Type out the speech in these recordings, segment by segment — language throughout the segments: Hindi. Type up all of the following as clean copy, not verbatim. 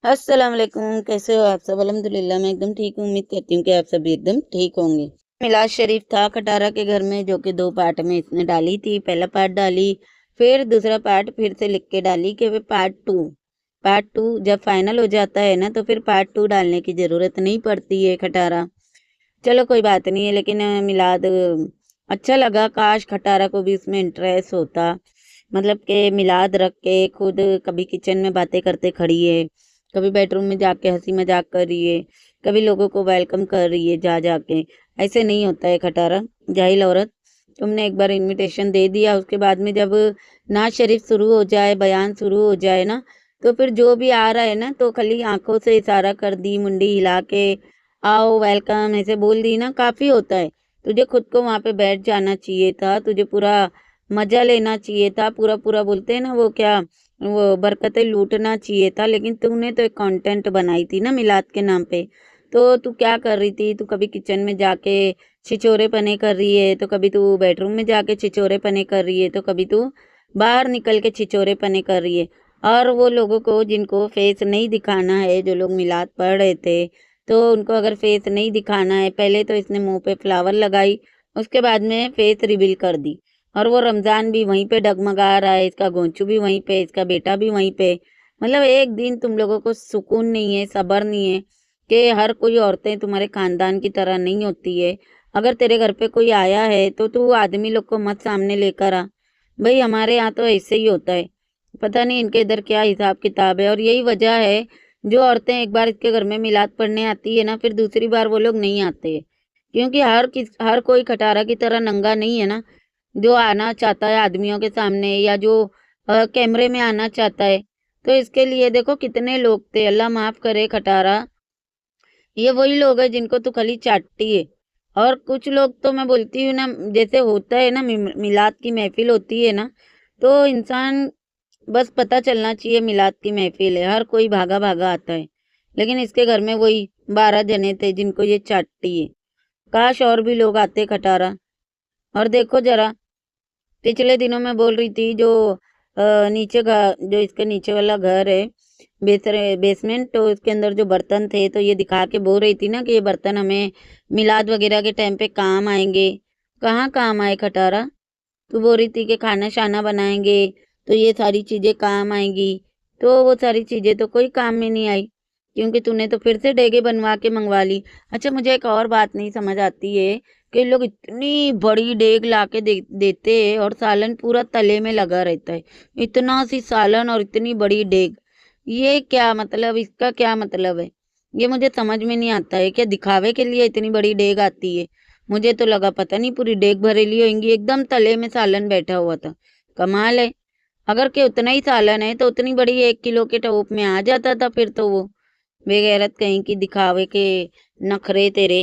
अस्सलाम वालेकुम। कैसे हो आप सब? अल्हम्दुलिल्लाह मैं एकदम ठीक हूँ। उम्मीद करती हूँ कि आप सब भी एकदम ठीक होंगे। मिलाद शरीफ था खटारा के घर में, जो कि 2 पार्ट में इसने डाली थी। पहला पार्ट डाली, फिर दूसरा पार्ट फिर से लिख के डाली कि वे पार्ट 2 जब फाइनल हो जाता है ना, तो फिर पार्ट 2 डालने की ज़रूरत नहीं पड़ती है खटारा। चलो कोई बात नहीं है, लेकिन मिलाद अच्छा लगा। काश खटारा को भी इसमें इंटरेस्ट होता। मतलब कि मिलाद रख के खुद कभी किचन में बातें करते खड़ी है, कभी बेडरूम में जाके हंसी मजाक कर रही है, कभी लोगों को वेलकम कर रही है जा जाके। ऐसे नहीं होता है खटारा, जाहिल औरत। तुमने एक बार इनविटेशन दे दिया, उसके बाद में जब नाज शरीफ शुरू हो जाए, बयान शुरू हो जाए ना, तो फिर जो भी आ रहा है ना, तो खाली आंखों से इशारा कर दी, मुंडी हिला के आओ वेलकम ऐसे बोल दी ना, काफ़ी होता है। तुझे खुद को वहाँ पे बैठ जाना चाहिए था, तुझे पूरा मज़ा लेना चाहिए था, पूरा पूरा बोलते हैं ना वो क्या, वो बरकतें लूटना चाहिए था। लेकिन तूने तो एक कंटेंट बनाई थी ना मिलाद के नाम पे। तो तू क्या कर रही थी? तू कभी किचन में जाके छिछोरेपने कर रही है, तो कभी तू बेडरूम में जाके छिछोरेपने कर रही है, तो कभी तू बाहर निकल के छिछोरेपने कर रही है। और वो लोगों को जिनको फेस नहीं दिखाना है, जो लोग मिलाद पढ़ रहे थे, तो उनको अगर फेस नहीं दिखाना है, पहले तो इसने मुंह पे फ्लावर लगाई, उसके बाद में फेस रिवील कर दी। और वो रमज़ान भी वहीं पे डगमगा रहा है, इसका गोंचू भी वहीं पे, इसका बेटा भी वहीं पे। मतलब एक दिन तुम लोगों को सुकून नहीं है, सब्र नहीं है कि हर कोई औरतें तुम्हारे खानदान की तरह नहीं होती है। अगर तेरे घर पे कोई आया है तो तू आदमी लोग को मत सामने लेकर आ। भाई हमारे यहाँ तो ऐसे ही होता है। पता नहीं इनके इधर क्या हिसाब किताब है। और यही वजह है, जो औरतें एक बार इसके घर में मिलाद पढ़ने आती है ना, फिर दूसरी बार वो लोग नहीं आते। क्योंकि हर कोई खटारा की तरह नंगा नहीं है ना, जो आना चाहता है आदमियों के सामने, या जो कैमरे में आना चाहता है। तो इसके लिए देखो कितने लोग थे, अल्लाह माफ करे खटारा। ये वही लोग हैं जिनको तू खाली चाटती है। और कुछ लोग तो मैं बोलती हूँ ना, जैसे होता है ना मिलाद की महफिल होती है ना, तो इंसान बस पता चलना चाहिए मिलाद की महफिल है, हर कोई भागा भागा आता है। लेकिन इसके घर में वही 12 जने थे जिनको ये चाटती है। काश और भी लोग आते खटारा। और देखो जरा, पिछले दिनों मैं बोल रही थी, जो नीचे जो इसके नीचे वाला घर है, बेसमेंट, तो उसके अंदर जो बर्तन थे, तो ये दिखा के बोल रही थी ना कि ये बर्तन हमें मिलाद वगैरह के टाइम पे काम आएंगे। कहाँ काम आए खटारा? तू बोल रही थी कि खाना शाना बनाएंगे, तो ये सारी चीज़ें काम आएंगी। तो वो सारी चीज़ें तो कोई काम में नहीं आई, क्योंकि तूने तो फिर से डेगे बनवा के मंगवा ली। अच्छा, मुझे एक और बात नहीं समझ आती है कि लोग इतनी बड़ी डेग ला के देते हैं और सालन पूरा तले में लगा रहता है। इतना सी सालन और इतनी बड़ी डेग, ये क्या मतलब? इसका क्या मतलब है? ये मुझे समझ में नहीं आता है। क्या दिखावे के लिए इतनी बड़ी डेग आती है? मुझे तो लगा पता नहीं पूरी डेग भरेली होंगी, एकदम तले में सालन बैठा हुआ था। कमाल है। अगर के उतना ही सालन है तो उतनी बड़ी 1 किलो के टोप में आ जाता था फिर तो वो। बेगैरत कहीं की, दिखावे के नखरे तेरे।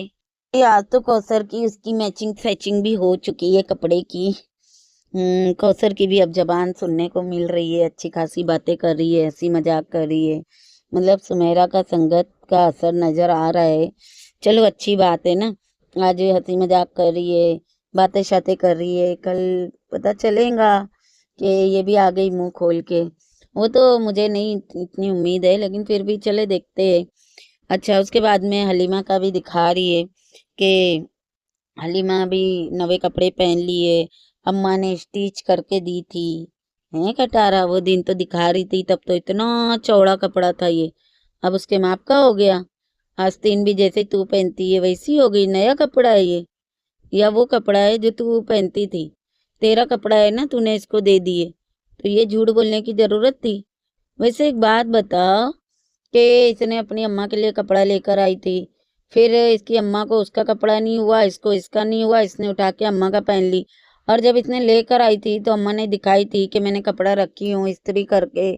ये आज तो कौसर की उसकी मैचिंग फैचिंग भी हो चुकी है कपड़े की। कौसर की भी अब जबान सुनने को मिल रही है, अच्छी खासी बातें कर रही है, हंसी मजाक कर रही है। मतलब सुमेरा का संगत का असर नजर आ रहा है। चलो अच्छी बात है ना, आज हंसी मजाक कर रही है, बातें शातें कर रही है, कल पता चलेगा कि ये भी आ गई मुंह खोल के। वो तो मुझे नहीं इतनी उम्मीद है, लेकिन फिर भी चले देखते हैं। अच्छा, उसके बाद में हलीमा का भी दिखा रही है कि हलीमा भी नवे कपड़े पहन लिए, अम्मा ने स्टिच करके दी थी। हैं कटारा, वो दिन तो दिखा रही थी, तब तो इतना चौड़ा कपड़ा था ये, अब उसके माप का हो गया। आस्तीन भी जैसे तू पहनती है वैसी हो गई, नया कपड़ा है ये, या वो कपड़ा है जो तू पहनती थी? तेरा कपड़ा है ना, तूने इसको दे दिए, तो ये झूठ बोलने की जरूरत थी? वैसे एक बात बताओ कि इसने अपनी अम्मा के लिए कपड़ा लेकर आई थी, फिर इसकी अम्मा को उसका कपड़ा नहीं हुआ, इसको इसका नहीं हुआ, इसने उठा के अम्मा का पहन ली। और जब इसने लेकर आई थी तो अम्मा ने दिखाई थी कि मैंने कपड़ा रखी हूँ इस्त्री करके,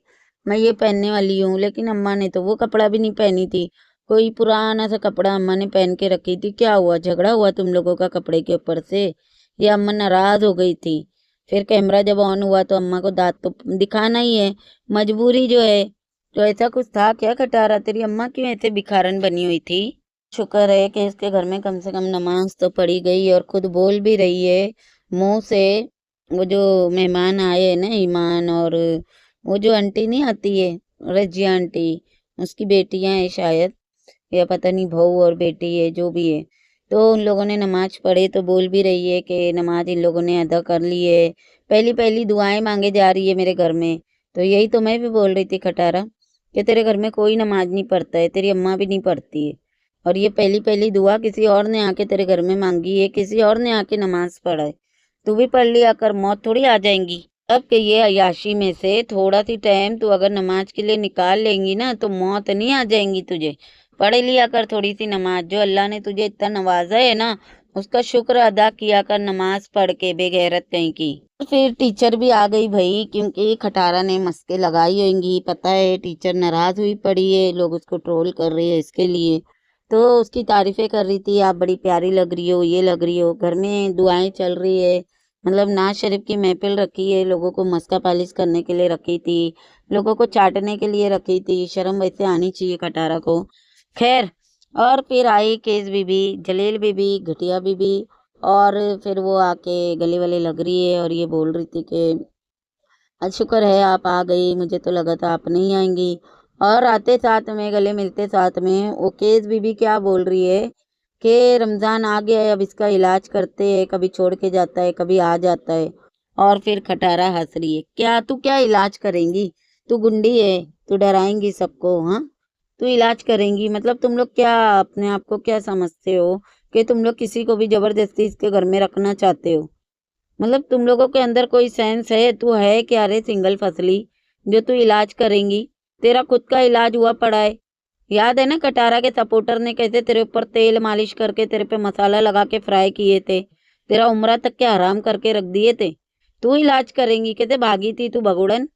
मैं ये पहनने वाली हूँ, लेकिन अम्मा ने तो वो कपड़ा भी नहीं पहनी थी। कोई पुराना सा कपड़ा अम्मा ने पहन के रखी थी। क्या हुआ, झगड़ा हुआ तुम लोगों का कपड़े के ऊपर से, या अम्मा नाराज हो गई थी? फिर कैमरा जब ऑन हुआ तो अम्मा को दांत तो दिखाना ही है, मजबूरी जो है। तो ऐसा कुछ था क्या खटारा? तेरी अम्मा क्यों ऐसे भिखारन बनी हुई थी? शुक्र है कि इसके घर में कम से कम नमाज तो पढ़ी गई और खुद बोल भी रही है मुंह से। वो जो मेहमान आए हैं ना ईमान, और वो जो आंटी नहीं आती है, रजिया आंटी, उसकी बेटियां हैं शायद, या पता नहीं बहू और बेटी है जो भी है। तो उन लोगों ने नमाज पढ़े तो बोल भी रही है कि नमाज इन लोगों ने अदा कर ली है, पहली पहली दुआएं मांगे जा रही है मेरे घर में। तो यही तो मैं भी बोल रही थी खटारा, कि तेरे घर में कोई नमाज नहीं पढ़ता है, तेरी अम्मा भी नहीं पढ़ती है, और ये पहली पहली दुआ किसी और ने आके तेरे घर में मांगी है, किसी और ने आके नमाज पढ़ा है। तू भी पढ़ लिया कर, मौत थोड़ी आ जाएंगी। अब के ये अय्याशी में से थोड़ा सी टाइम तू अगर नमाज के लिए निकाल लेंगी ना तो मौत नहीं आ जाएंगी तुझे। पढ़ लिया कर थोड़ी सी नमाज, जो अल्लाह ने तुझे इतना नवाजा है ना, उसका शुक्र अदा किया कर नमाज पढ़ के, बेगैरत कहीं की। फिर टीचर भी आ गई भाई, क्योंकि खटारा ने मस्के लगाई होंगी, पता है टीचर नाराज हुई पड़ी है, लोग उसको ट्रोल कर रहे हैं इसके लिए। तो उसकी तारीफें कर रही थी, आप बड़ी प्यारी लग रही हो, ये लग रही हो, घर में दुआएं चल रही है, मतलब नाज शरीफ की महफिल रखी है, लोगों को मस्का पालिश करने के लिए रखी थी, लोगों को चाटने के लिए रखी थी, शर्म वैसे आनी चाहिए खटारा को। खैर, और फिर आई केस बीबी, जलील बीबी, घटिया बीबी, और फिर वो आके गले वाले लग रही है और ये बोल रही थी कि शुक्र है आप आ गई, मुझे तो लगा था आप नहीं आएंगी। और आते साथ में, गले मिलते साथ में, वो केस बीबी क्या बोल रही है कि रमज़ान आ गया है, अब इसका इलाज करते हैं, कभी छोड़ के जाता है कभी आ जाता है। और फिर खटारा हंस रही है, क्या तू क्या इलाज करेंगी, तू गुंडी है, तू डराएंगी सबको, हाँ तू इलाज करेंगी, मतलब तुम लोग क्या अपने आप को क्या समझते हो कि तुम लोग किसी को भी जबरदस्ती इसके घर में रखना चाहते हो? मतलब तुम लोगों के अंदर कोई सेंस है? तू है क्या रे सिंगल फसली, जो तू इलाज करेंगी? तेरा खुद का इलाज हुआ पड़ा है। याद है ना कटारा के सपोर्टर ने कैसे तेरे ऊपर तेल मालिश करके तेरे पे मसाला लगा के फ्राई किए थे, तेरा उम्रा तक के हराम करके रख दिए थे। तू इलाज करेंगी? कैसे भागी थी तू भगुड़न,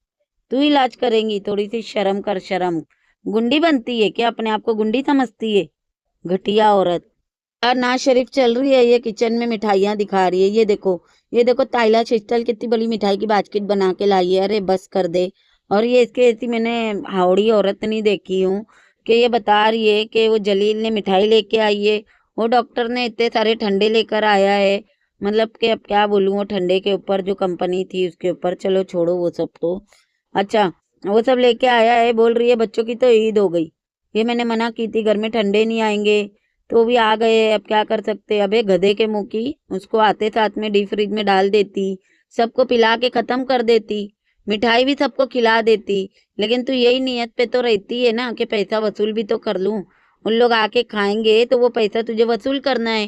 तू इलाज करेंगी? थोड़ी सी शर्म कर, शर्म। गुंडी बनती है क्या, अपने आप को गुंडी समझती है, घटिया औरत। यार नाज शरीफ चल रही है, ये किचन में मिठाइयाँ दिखा रही है, ये देखो, ये देखो ताइला छिस्टल कितनी बड़ी मिठाई की बास्केट बना के लाई है, अरे बस कर दे। और ये इसके ऐसी मैंने हावड़ी औरत नहीं देखी हूँ कि ये बता रही है कि वो जलील ने मिठाई लेके आई है, वो डॉक्टर ने इतने सारे ठंडे लेकर आया है, मतलब कि अब क्या बोलूँ, वो ठंडे के ऊपर जो कंपनी थी उसके ऊपर, चलो छोड़ो वो सब तो। अच्छा, वो सब लेके आया है, बोल रही है बच्चों की तो ईद हो गई। ये मैंने मना की थी घर में ठंडे नहीं आएंगे, तो भी आ गए, अब क्या कर सकते। अबे गधे के मुंह की, उसको आते साथ में डीप फ्रिज में डाल देती, सबको पिला के खत्म कर देती, मिठाई भी सबको खिला देती। लेकिन तू यही नियत पे तो रहती है ना कि पैसा वसूल भी तो कर लूं, उन लोग आके खाएंगे तो वो पैसा तुझे वसूल करना है,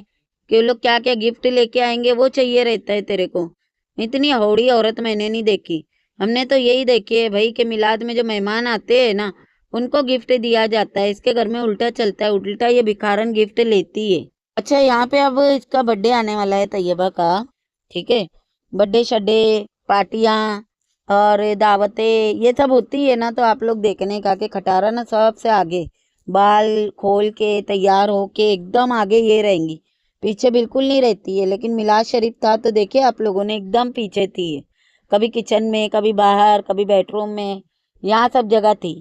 कि वो लोग क्या क्या गिफ्ट लेके आएंगे वो चाहिए रहता है तेरे को। इतनी हौड़ी औरत मैंने नहीं देखी। हमने तो यही देखी है भाई कि मिलाद में जो मेहमान आते हैं ना, उनको गिफ्ट दिया जाता है, इसके घर में उल्टा चलता है, उल्टा ये भिखारन गिफ्ट लेती है। अच्छा, यहाँ पे अब इसका बर्थडे आने वाला है तैयबा का, ठीक है, बर्थडे शड्डे, पार्टियाँ और दावतें ये सब होती है ना, तो आप लोग देखने का कि खटारा ना सबसे आगे, बाल खोल के तैयार होके एकदम आगे ये रहेंगी, पीछे बिल्कुल नहीं रहती है। लेकिन मिलाद शरीफ था तो देखिए आप लोगों ने, एकदम पीछे थी, कभी किचन में, कभी बाहर, कभी बेडरूम में, यहाँ सब जगह थी।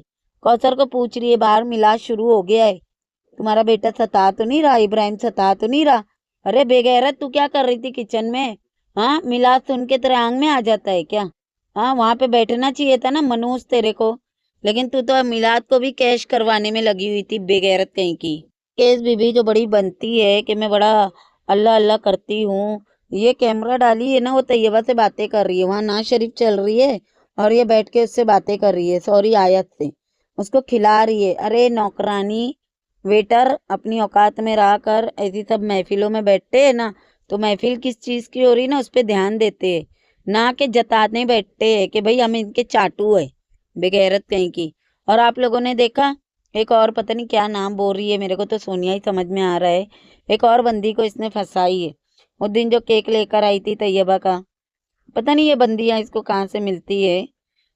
कौसर को पूछ रही है बाहर मिलाद शुरू हो गया है, तुम्हारा बेटा सता तो नहीं रहा, इब्राहिम सता तो नहीं रहा? अरे बेगैरत, तू क्या कर रही थी किचन में? हाँ, मिलाद सुन के तेरे आंग में आ जाता है क्या? हाँ, वहां पे बैठना चाहिए था ना मनूस तेरे को, लेकिन तू तो मिलाद को भी कैश करवाने में लगी हुई थी, बेगैरत कहीं की। केस बीबी जो बड़ी बनती है कि मैं बड़ा अल्लाह अल्लाह करती हूँ, ये कैमरा डाली है ना, वो तैयबा से बातें कर रही है, वहां नाज शरीफ चल रही है और ये बैठ के उससे बातें कर रही है, सॉरी आयत से उसको खिला रही है। अरे नौकरानी, वेटर अपनी औकात में रह कर ऐसी सब महफिलों में बैठते हैं ना, तो महफिल किस चीज की हो रही ना उस पर ध्यान देते हैं, ना कि जताने बैठते हैं कि भाई हम इनके चाटू है, बेगैरत कहीं की। और आप लोगों ने देखा, एक और पता नहीं क्या नाम बोल रही है, मेरे को तो सोनिया ही समझ में आ रहा है, एक और बंदी को इसने फंसाई है। उस दिन जो केक लेकर आई थी तैयबा का, पता नहीं ये बंदियां इसको कहाँ से मिलती है,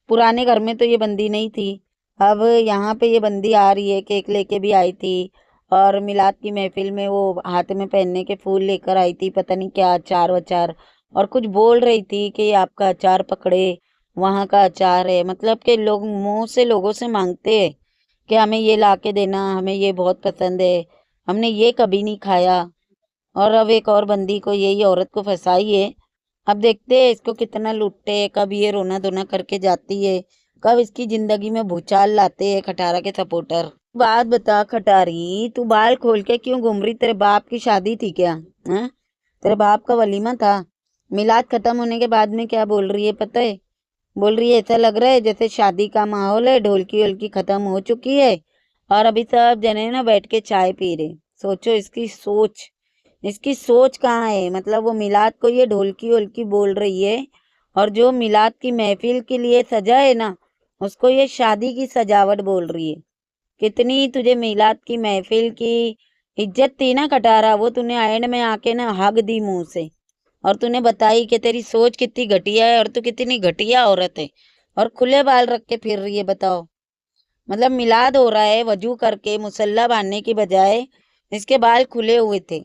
पुराने घर में तो ये बंदी नहीं थी, अब यहाँ पे ये बंदी आ रही है, केक लेके भी आई थी, और मिलाद की महफिल में वो हाथ में पहनने के फूल लेकर आई थी, पता नहीं क्या अचार वचार, और कुछ बोल रही थी कि ये आपका अचार पकड़े, वहाँ का अचार है, मतलब कि लोग मुंह से लोगों से मांगते हैं कि हमें ये ला के देना, हमें ये बहुत पसंद है, हमने ये कभी नहीं खाया। और अब एक और बंदी को, यही औरत को फंसाई है। अब देखते हैं इसको कितना लूटते हैं, कब ये रोना धोना करके जाती है, कब इसकी जिंदगी में भूचाल लाते हैं खटारा के सपोर्टर। बात बता खटारी, तू बाल खोल के क्यों घूम रही? तेरे बाप की शादी थी क्या? हैं? तेरे बाप का वलीमा था? मिलाद खत्म होने के बाद में क्या बोल रही है पता है? बोल रही है ऐसा लग रहा है जैसे शादी का माहौल है, ढोलकी वोलकी खत्म हो चुकी है और अभी सब जने ना बैठ के चाय पी रहे। सोचो इसकी सोच कहाँ है? मतलब वो मिलाद को ये ढोलकी वोलकी बोल रही है और जो मिलाद की महफिल के लिए सजा है ना, उसको ये शादी की सजावट बोल रही है। कितनी तुझे मिलाद की महफिल की इज्जत थी ना खटारा, वो तूने एंड में आके ना हग दी मुंह से। और तूने बताई कि तेरी सोच कितनी घटिया है और तू कितनी घटिया औरत है और खुले बाल रख के फिर रही है। बताओ, मतलब मिलाद हो रहा है, वजू करके मुसल्ला बांधने की बजाय इसके बाल खुले हुए थे।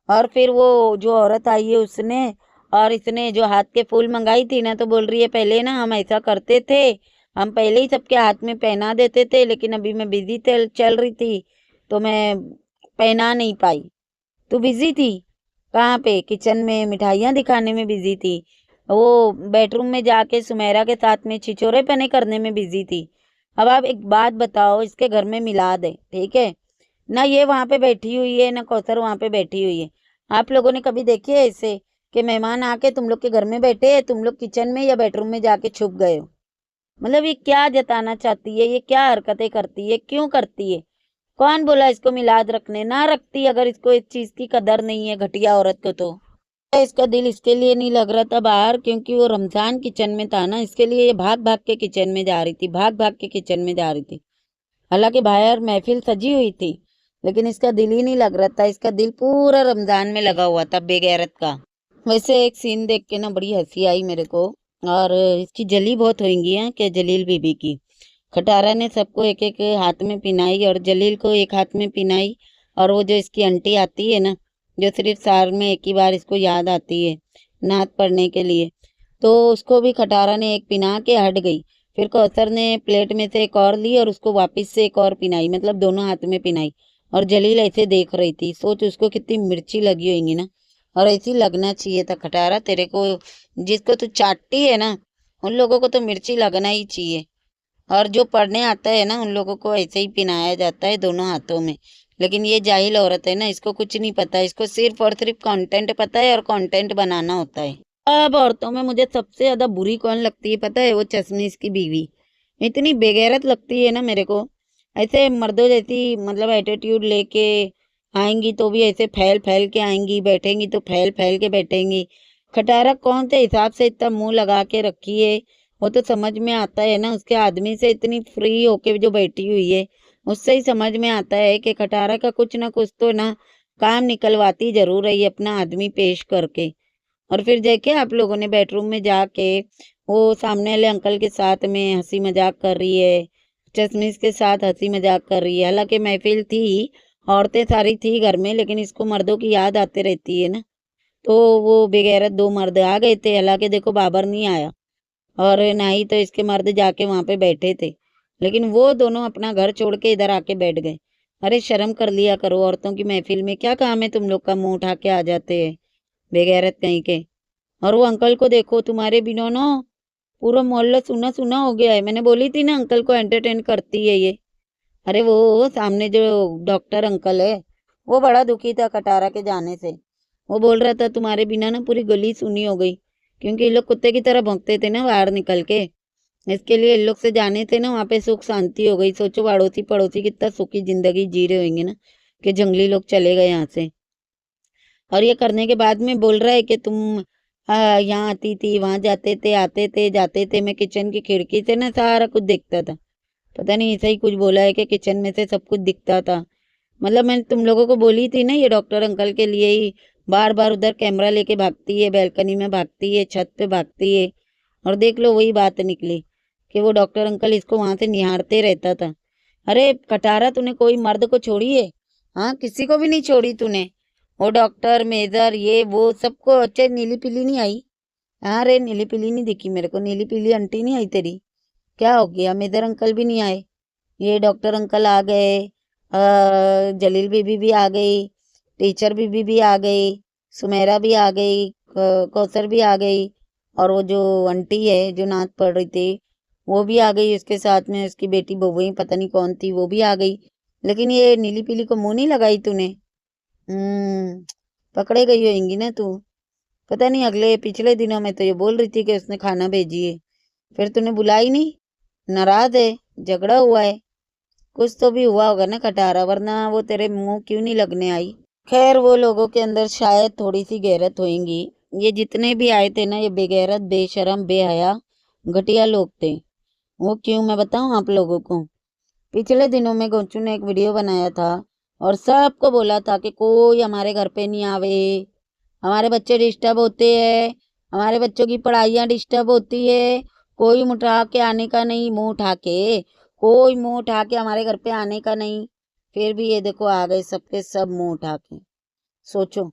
और फिर वो जो औरत आई है उसने और इसने जो हाथ के फूल मंगाई थी ना, तो बोल रही है पहले ना हम ऐसा करते थे, हम पहले ही सबके हाथ में पहना देते थे, लेकिन अभी मैं बिजी चल रही थी तो मैं पहना नहीं पाई। तू बिजी थी कहाँ पे? किचन में मिठाइयाँ दिखाने में बिजी थी? वो बेडरूम में जाके सुमेरा के साथ में छिछोरे पने करने में बिजी थी? अब आप एक बात बताओ, इसके घर में मिलाद है, ठीक है ना? ये वहां पे बैठी हुई है ना कौसर वहां पे बैठी हुई है। आप लोगों ने कभी देखी है ऐसे कि मेहमान आके तुम लोग के घर में बैठे हैं, तुम लोग किचन में या बेडरूम में जाके छुप गए हो? मतलब ये क्या जताना चाहती है? ये क्या हरकतें करती है? क्यों करती है? कौन बोला इसको मिलाद रखने? ना रखती अगर इसको इस चीज की कदर नहीं है घटिया औरत को तो। इसका दिल इसके लिए नहीं लग रहा था बाहर, क्योंकि वो रमजान किचन में था ना, इसके लिए ये भाग भाग के किचन में जा रही थी, भाग भाग के किचन में जा रही थी। हालांकि बाहर महफिल सजी हुई थी, लेकिन इसका दिल ही नहीं लग रहा था। इसका दिल पूरा रमजान में लगा हुआ था बेगैरत का। वैसे एक सीन देख के ना बड़ी हंसी आई मेरे को। और इसकी जली बहुत होंगी है कि जलील बीबी की। खटारा ने सबको एक एक हाथ में पिनाई और जलील को एक हाथ में पिनाई। और वो जो इसकी आंटी आती है ना, जो सिर्फ साल में एक ही बार इसको याद आती है नात पढ़ने के लिए, तो उसको भी खटारा ने एक पिना के हट गई। फिर कौसर ने प्लेट में से एक और ली और उसको वापस से एक और पिनाई, मतलब दोनों हाथ में पिनाई। और जलील ऐसे देख रही थी। सोच उसको कितनी मिर्ची लगी होगी ना। और ऐसी लगना चाहिए था खटारा तेरे को। जिसको तू चाटती है ना, उन लोगों को तो मिर्ची लगना ही चाहिए। और जो पढ़ने आता है ना, उन लोगों को ऐसे ही पिनाया जाता है दोनों हाथों में। लेकिन ये जाहिल औरत है ना, इसको कुछ नहीं पता। इसको सिर्फ और सिर्फ कंटेंट पता है और कंटेंट बनाना होता है। अब औरतों में मुझे सबसे ज्यादा बुरी कौन लगती है पता है? वो चश्मिश की बीवी। इतनी बेगैरत लगती है ना मेरे को। ऐसे मर्दों जैसी मतलब एटीट्यूड लेके आएंगी तो भी ऐसे फैल फैल के आएंगी, बैठेंगी तो फैल फैल के बैठेंगी। खटारा कौन से हिसाब से इतना मुंह लगा के रखी है? वो तो समझ में आता है ना, उसके आदमी से इतनी फ्री होके जो बैठी हुई है, उससे ही समझ में आता है कि खटारा का कुछ ना कुछ तो ना काम निकलवाती जरूर है ये अपना आदमी पेश करके। और फिर देखे आप लोगों ने बेडरूम में जाके वो सामने वाले अंकल के साथ में हंसी मजाक कर रही है, चश्मिश के साथ हंसी मजाक कर रही है। हालांकि महफिल थी, औरतें सारी थी घर में, लेकिन इसको मर्दों की याद आते रहती है ना। तो वो बेगैरत दो मर्द आ गए थे। हालांकि देखो बाबर नहीं आया और ना ही तो इसके मर्द जाके वहां पे बैठे थे, लेकिन वो दोनों अपना घर छोड़ के इधर आके बैठ गए। अरे शर्म कर लिया करो, औरतों की महफिल में क्या काम है तुम लोग का? मुंह उठा के आ जाते हैं बेगैरत कहीं के। और वो अंकल को देखो, तुम्हारे बिना ना पूरा मोहल्ला सुना सुना हो गया है। मैंने बोली थी ना अंकल को एंटरटेन करती है ये। अरे वो सामने जो डॉक्टर अंकल है, वो बड़ा दुखी था कटारा के जाने से। वो बोल रहा था तुम्हारे बिना ना पूरी गली सुनी हो गई, क्योंकि ये लोग कुत्ते की तरह भौंकते थे ना बाहर निकल के। इसके लिए इन लोग से जाने थे ना, वहां पे सुख शांति हो गई। सोचो अड़ोसी पड़ोसी कितना सुखी जिंदगी जी रहे होंगे ना, कि जंगली लोग चले गए यहाँ से। और ये करने के बाद में बोल रहा है कि तुम यहाँ आती थी, वहां जाते थे, आते थे, जाते थे, मैं किचन की खिड़की से ना सारा कुछ देखता था। पता नहीं ऐसा ही कुछ बोला है कि किचन में से सब कुछ दिखता था। मतलब मैंने तुम लोगों को बोली थी ना, ये डॉक्टर अंकल के लिए ही बार बार उधर कैमरा लेके भागती है, बैल्कनी में भागती है, छत पे भागती है। और देख लो वही बात निकली कि वो डॉक्टर अंकल इसको वहां से निहारते रहता था। अरे कटारा, तूने कोई मर्द को छोड़ी है? हाँ, किसी को भी नहीं छोड़ी तूने। वो डॉक्टर मेजर ये वो सबको। अच्छे नीली पीली नहीं आई? हाँ रे, नीली पीली नहीं दिखी मेरे को। नीली पीली आंटी नहीं आई तेरी? क्या हो गया? मेजर अंकल भी नहीं आए? ये डॉक्टर अंकल आ गए, जलील बीबी भी आ गई, टीचर बीबी भी आ गई, सुमेरा भी आ गई, कौसर भी आ गई। और वो जो आंटी है जो नाच पढ़ रही थी, वो भी आ गई उसके साथ में, उसकी बेटी बबुई पता नहीं कौन थी वो भी आ गई। लेकिन ये नीली पीली को मुंह नहीं लगाई तूने। पकड़े गई होगी ना तू। पता नहीं अगले पिछले दिनों में तो ये बोल रही थी कि उसने खाना भेजी है, फिर तूने बुलाई नहीं। नाराज है, झगड़ा हुआ है, कुछ तो भी हुआ होगा ना खटारा, वरना वो तेरे मुंह क्यों नहीं लगने आई। खैर वो लोगों के अंदर शायद थोड़ी सी गैरत होगी। ये जितने भी आए थे ना, ये बेगैरत बेशरम बेहया घटिया लोग थे। वो क्यों मैं बताऊं आप लोगों को। पिछले दिनों में गोचू ने एक वीडियो बनाया था और सबको बोला था कि कोई हमारे घर पे नहीं आवे, हमारे बच्चे डिस्टर्ब होते हैं, हमारे बच्चों की पढ़ाइयाँ डिस्टर्ब होती है, कोई मुंह उठा के आने का नहीं, मुंह उठा के, कोई मुंह उठा के हमारे घर पे आने का नहीं। फिर भी ये देखो आ गए सबके सब मुंह उठा के, सोचो।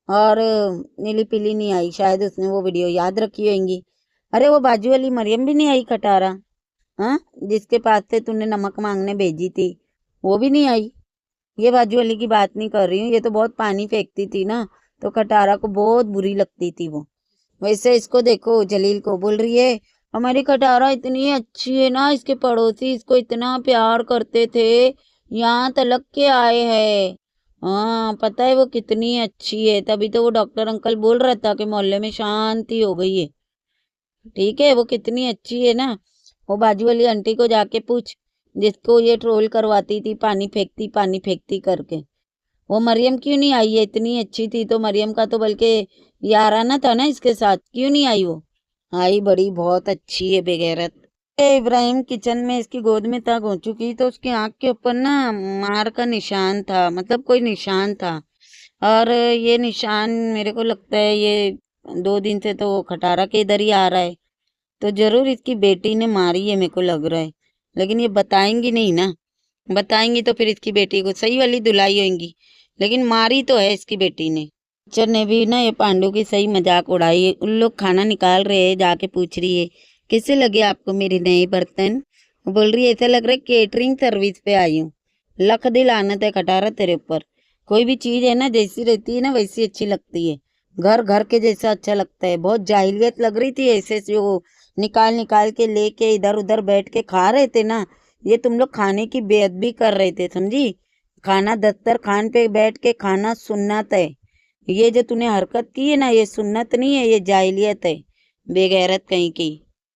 और नीली पीली नहीं आई, शायद उसने वो वीडियो याद रखी होगी। अरे वो बाजू वाली मरियम भी नहीं आई खटारा, हाँ, जिसके पास से तूने नमक मांगने भेजी थी, वो भी नहीं आई। ये बाजू वाली की बात नहीं कर रही हूँ, ये तो बहुत पानी फेंकती थी ना, तो खटारा को बहुत बुरी लगती थी वो। वैसे इसको देखो, जलील को बोल रही है हमारी खटारा इतनी अच्छी है ना, इसके पड़ोसी इसको इतना प्यार करते थे, यहाँ तलक के आए हैं। हाँ पता है वो कितनी अच्छी है, तभी तो वो डॉक्टर अंकल बोल रहा था कि मोहल्ले में शांति हो गई है। ठीक है, वो कितनी अच्छी है ना। वो बाजू वाली आंटी को जाके पूछ, जिसको ये ट्रोल करवाती थी पानी फेंकती करके। वो मरियम क्यों नहीं आई है, इतनी अच्छी थी तो मरियम का तो बल्कि याराना था ना इसके साथ, क्यों नहीं आई वो। आई बड़ी बहुत अच्छी है बेगैरत। इब्राहिम किचन में इसकी गोद में था गोचू की, तो उसकी आंख के ऊपर ना मार का निशान था, मतलब कोई निशान था। और ये निशान मेरे को लगता है ये 2 दिन से तो खटारा के इधर ही आ रहा है, तो जरूर इसकी बेटी ने मारी है मेरे को लग रहा है। लेकिन ये बताएंगी नहीं ना, बताएंगी तो फिर इसकी बेटी को सही वाली धुलाई होगी, लेकिन मारी तो है इसकी बेटी ने। टीचर ने भी ना ये पांडु की सही मजाक उड़ाई है। उन लोग खाना निकाल रहे हैं, जाके पूछ रही है कैसे लगे आपको मेरे नए बर्तन। वो बोल रही है ऐसा लग रहा है केटरिंग सर्विस पे आई हूँ। लख दिल आनत है खटारा तेरे ऊपर। कोई भी चीज है ना जैसी रहती है ना वैसी अच्छी लगती है, घर घर के जैसा अच्छा लगता है। बहुत जाहिलियत लग रही थी ऐसे जो निकाल निकाल के लेके इधर उधर बैठ के खा रहे थे ना, ये तुम लोग खाने की बेअदबी कर रहे थे, समझी। खाना दस्तरखान पे बैठ के खाना सुन्नत है, ये जो तूने हरकत की है ना ये सुन्नत नहीं है, ये जाहिलियत है, बेगैरत कहीं की।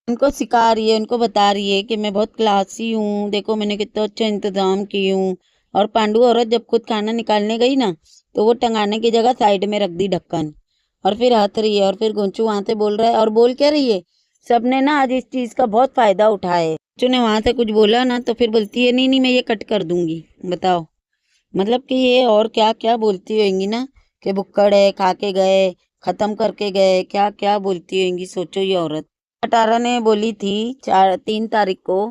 उनको सिखा रही है, उनको बता रही है कि मैं बहुत क्लासी हूँ, देखो मैंने कितना अच्छा इंतजाम की हूँ। और पांडु औरत जब खुद खाना निकालने गई ना, तो वो टंगाने की जगह साइड में रख दी ढक्कन, और फिर हंस रही है। और फिर गोंचू वहां से बोल रहा है, और बोल क्या रही है, सबने ना आज इस चीज का बहुत फायदा उठाए। गोंचू ने वहां से कुछ बोला ना, तो फिर बोलती है नहीं नहीं मैं ये कट कर दूंगी। बताओ, मतलब कि ये और क्या क्या बोलती होंगी ना, कि बुक्कड़ है, खा के गए, खत्म करके गए, क्या क्या बोलती होंगी, सोचो ये औरत। अटारा ने बोली थी 3 तारीख को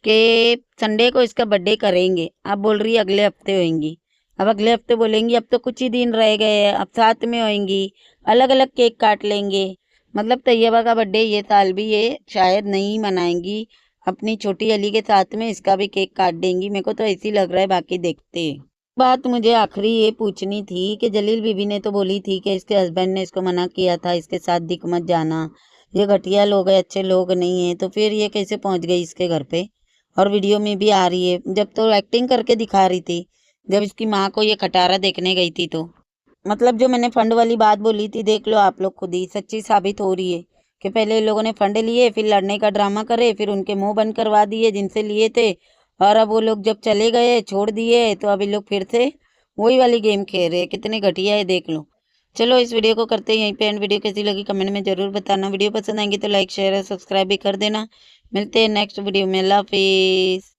कि संडे को इसका बर्थडे करेंगे, अब बोल रही है अगले हफ्ते होंगी। अब अगले हफ्ते बोलेंगी अब तो कुछ ही दिन रह गए हैं, अब साथ में होंगी, अलग अलग केक काट लेंगे। मतलब तैयबा का बर्थडे ये साल भी ये शायद नहीं मनाएंगी, अपनी छोटी अली के साथ में इसका भी केक काट देंगी, मेरे को तो ऐसी लग रहा है, बाकी देखते हैं। बात मुझे आखिरी ये पूछनी थी कि जलील बीबी ने तो बोली थी कि इसके हस्बैंड ने इसको मना किया था इसके साथ दिख मत जाना, ये घटिया लोग है, अच्छे लोग नहीं है, तो फिर ये कैसे पहुंच गई इसके घर पे। और वीडियो में भी आ रही है, जब तो एक्टिंग करके दिखा रही थी, जब इसकी माँ को ये खटारा देखने गई थी तो। मतलब जो मैंने फंड वाली बात बोली थी, देख लो आप लोग खुद ही, सच्ची साबित हो रही है कि पहले इन लोगों ने फंड लिए, फिर लड़ने का ड्रामा करे, फिर उनके मुंह बंद करवा दिए जिनसे लिए थे, और अब वो लोग जब चले गए छोड़ दिए तो अब ये लोग फिर से वही वाली गेम खेल रहे हैं। कितने घटिया है देख लो। चलो इस वीडियो को करते हैं यहीं पे एंड। वीडियो कैसी लगी कमेंट में जरूर बताना, वीडियो पसंद आएंगी तो लाइक शेयर और सब्सक्राइब भी कर देना। मिलते हैं नेक्स्ट वीडियो में, अल्लाह हाफिज।